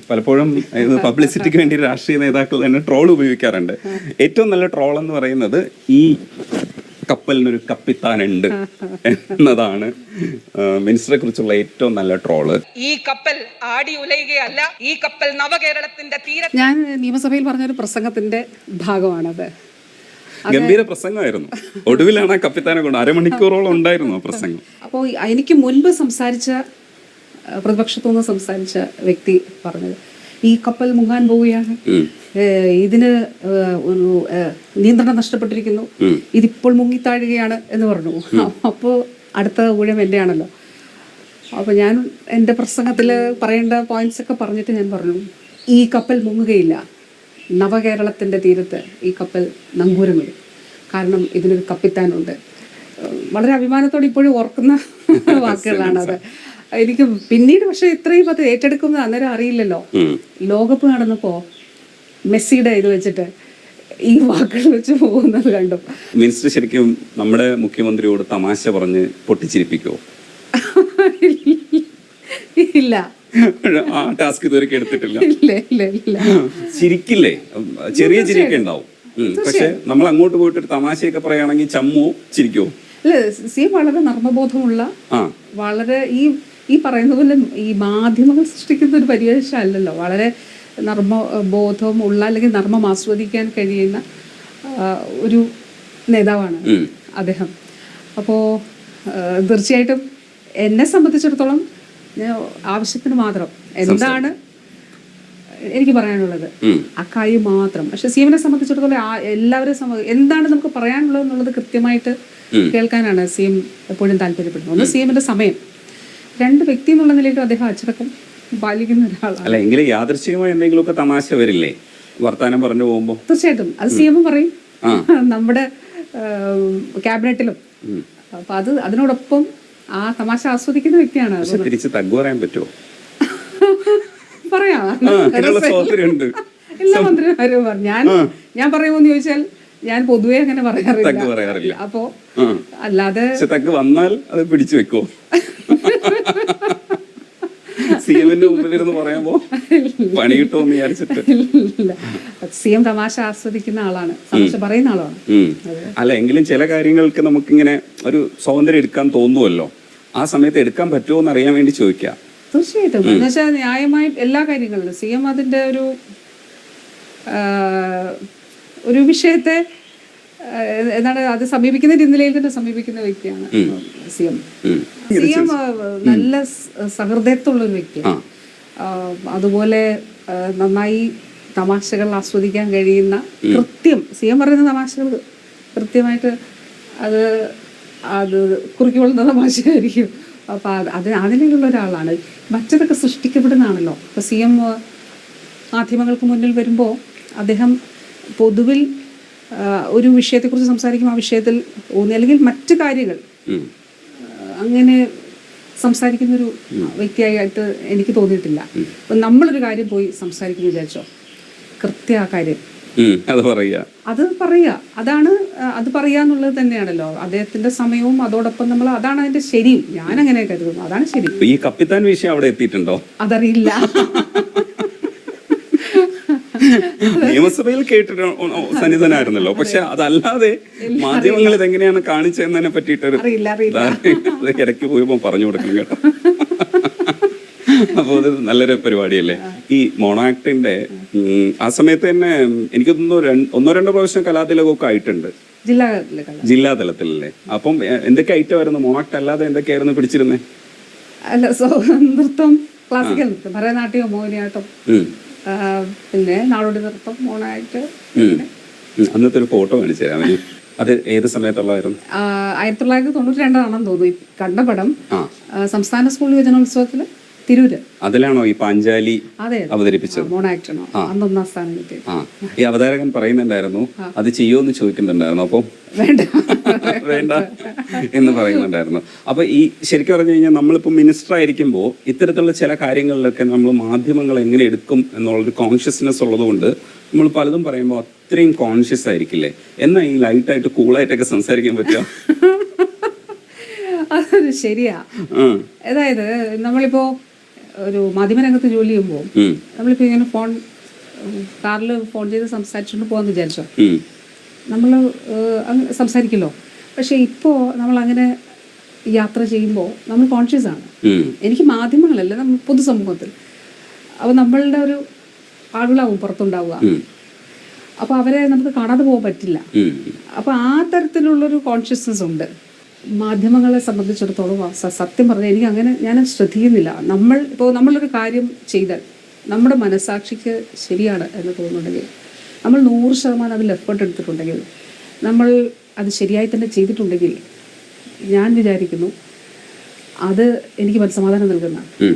പലപ്പോഴും പബ്ലിസിറ്റിക്ക് വേണ്ടി രാഷ്ട്രീയ നേതാക്കൾ തന്നെ ട്രോൾ ഉപയോഗിക്കാറുണ്ട്. ഏറ്റവും നല്ല ട്രോൾ എന്ന് പറയുന്നത് ഈ കപ്പലിനൊരു കപ്പിത്താനുണ്ട് എന്നതാണ് മിനിസ്റ്ററെ കുറിച്ചുള്ള ഏറ്റവും നല്ല ട്രോള്. ഈ കപ്പൽ ആടി ഉലയുകയല്ല, ഈ കപ്പൽ നവകേരളത്തിന്റെ തീര. ഞാൻ നിയമസഭയിൽ പറഞ്ഞൊരു പ്രസംഗത്തിന്റെ ഭാഗമാണത്. ഗംഭീര പ്രസംഗമായിരുന്നു. ഒടുവിലാണ് ആ കപ്പിത്താനെ കൊണ്ട് അരമണിക്കൂറോളം ഉണ്ടായിരുന്നു ആ പ്രസംഗം. അപ്പോൾ എനിക്ക് മുൻപ് സംസാരിച്ച പ്രതിപക്ഷത്തുനിന്ന് സംസാരിച്ച വ്യക്തി പറഞ്ഞത് ഈ കപ്പൽ മുങ്ങാൻ പോവുകയാണ്, ഇതിന് ഒരു നിയന്ത്രണം നഷ്ടപ്പെട്ടിരിക്കുന്നു, ഇതിപ്പോൾ മുങ്ങിത്താഴുകയാണ് എന്ന് പറഞ്ഞു. അപ്പോൾ അടുത്ത ഊഴം എൻ്റെ ആണല്ലോ. അപ്പോൾ ഞാൻ എൻ്റെ പ്രസംഗത്തിൽ പറയേണ്ട പോയിന്റ്സ് ഒക്കെ പറഞ്ഞിട്ട് ഞാൻ പറഞ്ഞു, ഈ കപ്പൽ മുങ്ങുകയില്ല, നവകേരളത്തിൻ്റെ തീരത്ത് ഈ കപ്പൽ നങ്കൂരമിടും, കാരണം ഇതിനൊരു കപ്പിത്താനുണ്ട്. വളരെ അഭിമാനത്തോടെ ഇപ്പോഴും ഓർക്കുന്ന വാക്കുകളാണത്. എനിക്ക് പിന്നീട് പക്ഷെ ഇത്രയും അത് ഏറ്റെടുക്കുന്നത് അന്നേരം അറിയില്ലല്ലോ. ലോകകപ്പ് നടന്നപ്പോ മെസ്സിയുടെ ഇത് വെച്ചിട്ട് ഈ വാക്കുകൾ വെച്ച് പോകുന്നത് കണ്ടു. മിനിസ്റ്റർ ശരിക്കും നമ്മുടെ മുഖ്യമന്ത്രിയോട് തമാശ പറഞ്ഞ് പൊട്ടിച്ചിരിപ്പിക്കുമോ? ഇല്ല, ആ ടാസ്ക് ഇതുവരെ എടുത്തിട്ടില്ല. ഇല്ല ഇല്ല ഇല്ല. ചിരിക്കില്ലേ? ചെറിയ ചിരിയൊക്കെ ഉണ്ടാവും. പക്ഷെ നമ്മൾ അങ്ങോട്ട് പോയിട്ട് ഒരു തമാശയൊക്കെ പറയുകയാണെങ്കിൽ ചമ്മോ ചിരിക്കുമോ? അല്ല, സി വളരെ നർമ്മബോധമുള്ള, വളരെ ഈ പറയുന്ന പോലെ ഈ മാധ്യമങ്ങൾ സൃഷ്ടിക്കുന്ന ഒരു പരിവേഷം അല്ലല്ലോ. വളരെ നർമ്മബോധമുള്ള അല്ലെങ്കിൽ നർമ്മം ആസ്വദിക്കാൻ കഴിയുന്ന ഒരു നേതാവാണ് അദ്ദേഹം. അപ്പോൾ തീർച്ചയായിട്ടും എന്നെ സംബന്ധിച്ചിടത്തോളം ആവശ്യത്തിന് മാത്രം എന്താണ് എനിക്ക് പറയാനുള്ളത് അക്കാര്യം മാത്രം. പക്ഷെ സിഎമ്മിനെ സംബന്ധിച്ചിടത്തോളം എല്ലാവരും എന്താണ് നമുക്ക് പറയാനുള്ളത് എന്നുള്ളത് കൃത്യമായിട്ട് കേൾക്കാനാണ് സിഎം എപ്പോഴും താല്പര്യപ്പെടുന്നത്. ഒന്ന് സിഎമ്മിന്റെ സമയം, രണ്ട് വ്യക്തി എന്നുള്ള നിലയിൽ അദ്ദേഹം അച്ചടക്കം പാലിക്കുന്ന ഒരാളാണ്. അല്ല, എങ്കിലും യാദൃശ്ചികമായി എന്തെങ്കിലുമൊക്കെ തമാശ വരില്ലേ വർത്താനം പറഞ്ഞു പോകുമ്പോ? തീർച്ചയായിട്ടും അത് സിഎം പറയും, നമ്മുടെ ക്യാബിനറ്റിലും. അപ്പൊ അതിനോടൊപ്പം ആ തമാശ ആസ്വദിക്കുന്ന വ്യക്തിയാണ്. തിരിച്ച് തഗ് പറയാൻ പറ്റുമോ? പറയാം, എല്ലാ മന്ത്രിമാരും പറഞ്ഞു. ഞാൻ പറയുമോന്ന് ചോദിച്ചാൽ ഞാൻ പൊതുവെ അങ്ങനെ പറയാറില്ല. അപ്പോ അല്ലാതെ തഗ് വന്നാൽ അത് പിടിച്ചു വെക്കോ? സിഎമ്മിന്റെ മുമ്പിലിരുന്ന് പറയുമ്പോ പണി കിട്ടുമെന്ന് വിചാരിച്ചിട്ട്. സിഎം തമാശ ആസ്വദിക്കുന്ന ആളാണ്, തമാശ പറയുന്ന ആളാണ്. അല്ല, എങ്കിലും ചില കാര്യങ്ങൾക്ക് നമുക്കിങ്ങനെ ഒരു സ്വാതന്ത്ര്യം എടുക്കാൻ തോന്നുമല്ലോ. ആ സമയത്ത് എടുക്കാൻ പറ്റുമോ എന്ന് അറിയാൻ വേണ്ടി ചോദിക്കാം. തീർച്ചയായിട്ടും. എന്നുവെച്ചാൽ ന്യായമായി എല്ലാ കാര്യങ്ങളിലും സിഎം അതിന്റെ ഒരു വിഷയത്തെ എന്താണ് അത് സമീപിക്കുന്ന നിലയിൽ തന്നെ സമീപിക്കുന്ന വ്യക്തിയാണ് സിഎം. സിഎം നല്ല സഹൃദയത്തുള്ള ഒരു വ്യക്തിയാണ്. അതുപോലെ നന്നായി തമാശകൾ ആസ്വദിക്കാൻ കഴിയുന്ന, സിഎം പറയുന്ന തമാശകൾ കൃത്യമായിട്ട് അത് കുറിക്കൊള്ളുന്ന തമാശയായിരിക്കും. അപ്പൊ അതിലുള്ള ഒരാളാണ്. മറ്റതൊക്കെ സൃഷ്ടിക്കപ്പെടുന്നതാണല്ലോ. ഇപ്പൊ സിഎം മാധ്യമങ്ങൾക്ക് മുന്നിൽ വരുമ്പോൾ അദ്ദേഹം പൊതുവിൽ ഒരു വിഷയത്തെക്കുറിച്ച് സംസാരിക്കും, ആ വിഷയത്തിൽ അല്ലെങ്കിൽ മറ്റു കാര്യങ്ങൾ അങ്ങനെ സംസാരിക്കുന്നൊരു വ്യക്തിയായിട്ട് എനിക്ക് തോന്നിയിട്ടില്ല. നമ്മളൊരു കാര്യം പോയി സംസാരിക്കുന്നു വിചാരിച്ചോ, കൃത്യ ആ കാര്യം അത് പറയുക, അത് പറയാന്നുള്ളത് തന്നെയാണല്ലോ അദ്ദേഹത്തിന്റെ സമയവും. അതോടൊപ്പം നമ്മൾ അതാണ് അതിന്റെ ശരിയും. ഞാൻ അങ്ങനെ കരുതുന്നു, അതാണ് ശരി. ഈ കപ്പിത്താൻ വിഷയം അവിടെ എത്തിയിട്ടുണ്ടോ? അതറിയില്ല. നിയമസഭയിൽ കേട്ടിട്ട് സന്നിധനായിരുന്നല്ലോ. പക്ഷെ അതല്ലാതെ മാധ്യമങ്ങൾ ഇതെങ്ങനെയാണ് കാണിച്ചതെന്നതിനെ പറ്റിയിട്ടൊരു ഇടയ്ക്ക് പോയപ്പോ പറഞ്ഞു കൊടുക്കണം കേട്ടോ. അപ്പോൾ അത് നല്ലൊരു പരിപാടിയല്ലേ. ഈ മോണാക്ടിന്റെ ആ സമയത്ത് തന്നെ എനിക്ക് തോന്നുന്നു 1-2 പ്രാവശ്യം കലാതിലകമൊക്കെ ആയിട്ടുണ്ട് ജില്ലാ തലത്തിലല്ലേ. അപ്പം എന്തൊക്കെ ഐറ്റമായിരുന്നു മോണാക്ട് അല്ലാതെ എന്തൊക്കെയായിരുന്നു പിടിച്ചിരുന്നേ? അല്ല, നൃത്തം, ക്ലാസിക്കൽ നൃത്തം, ഭരതനാട്യം, മോഹിനിയാട്ടം, പിന്നെ നാടോടി നൃത്തം, മോണാക്ട്. അന്നത്തെ ഒരു ഫോട്ടോ കാണിച്ചു തരാം. അത് ഏത് സമയത്തുള്ളതായിരുന്നു? 1992 ആണെന്ന് തോന്നുന്നു. കണ്ട പടം സംസ്ഥാന സ്കൂൾ യുവജനോത്സവത്തില് തിരൂര്. അതിലാണോ ഈ പാഞ്ചാലി അവതരിപ്പിച്ചത്? അന്നൊന്നാം സ്ഥാനം കിട്ടി. ഈ അവതാരകൻ പറയുന്നുണ്ടായിരുന്നു അത് ചെയ്യുമെന്ന് ചോദിക്കുന്നുണ്ടായിരുന്നു. അപ്പം വേണ്ട എന്ന് പറയുന്നുണ്ടായിരുന്നു. അപ്പൊ ഈ ശരിക്കും പറഞ്ഞു കഴിഞ്ഞാൽ നമ്മളിപ്പോ മിനിസ്റ്റർ ആയിരിക്കുമ്പോൾ ഇത്തരത്തിലുള്ള ചില കാര്യങ്ങളിലൊക്കെ നമ്മൾ മാധ്യമങ്ങൾ എങ്ങനെ എടുക്കും എന്നുള്ളൊരു കോൺഷ്യസ്നെസ് ഉള്ളത് കൊണ്ട് നമ്മൾ പലതും പറയുമ്പോൾ അത്രയും കോൺഷ്യസ് ആയിരിക്കില്ലേ? എന്നാ ഈ ലൈറ്റായിട്ട് കൂളായിട്ടൊക്കെ സംസാരിക്കാൻ പറ്റുക? അതൊരു ശരിയാ. അതായത് നമ്മളിപ്പോ ഒരു മാധ്യമരംഗത്ത് ജോലി ചെയ്യുമ്പോൾ ഉം. നമ്മളിപ്പോൾ ഇങ്ങനെ കാറിൽ ഫോൺ ചെയ്ത് സംസാരിച്ചുകൊണ്ട് പോകാമെന്ന് വിചാരിച്ചോ, ഉം. നമ്മൾ സംസാരിക്കല്ലോ. പക്ഷേ ഇപ്പോൾ നമ്മളങ്ങനെ യാത്ര ചെയ്യുമ്പോൾ നമ്മൾ കോൺഷ്യസ് ആണ്. ഉം. എനിക്ക് മാധ്യമങ്ങളല്ല, നമ്മൾ പൊതുസമൂഹത്തിൽ. അപ്പോൾ നമ്മളുടെ ഒരു ആളുകളാവും പുറത്തുണ്ടാവുക. ഉം. അപ്പോൾ അവരെ നമുക്ക് കാണാതെ പോകാൻ പറ്റില്ല. ഉം. അപ്പോൾ ആ തരത്തിലുള്ളൊരു കോൺഷ്യസ്നെസ് ഉണ്ട്. മാധ്യമങ്ങളെ സംബന്ധിച്ചിടത്തോളം സത്യം പറഞ്ഞാൽ എനിക്ക് അങ്ങനെ ഞാൻ ശ്രദ്ധിക്കുന്നില്ല. നമ്മളൊരു കാര്യം ചെയ്താൽ നമ്മുടെ മനസാക്ഷിക്ക് ശരിയാണ് എന്ന് തോന്നുന്നുണ്ടെങ്കിൽ, നമ്മൾ 100% അതിൽ എഫേർട്ട് എടുത്തിട്ടുണ്ടെങ്കിൽ, നമ്മൾ അത് ശരിയായി തന്നെ ചെയ്തിട്ടുണ്ടെങ്കിൽ, ഞാൻ വിചാരിക്കുന്നു അത് എനിക്ക് മനസ്സമാധാനം നൽകുന്നതാണ്.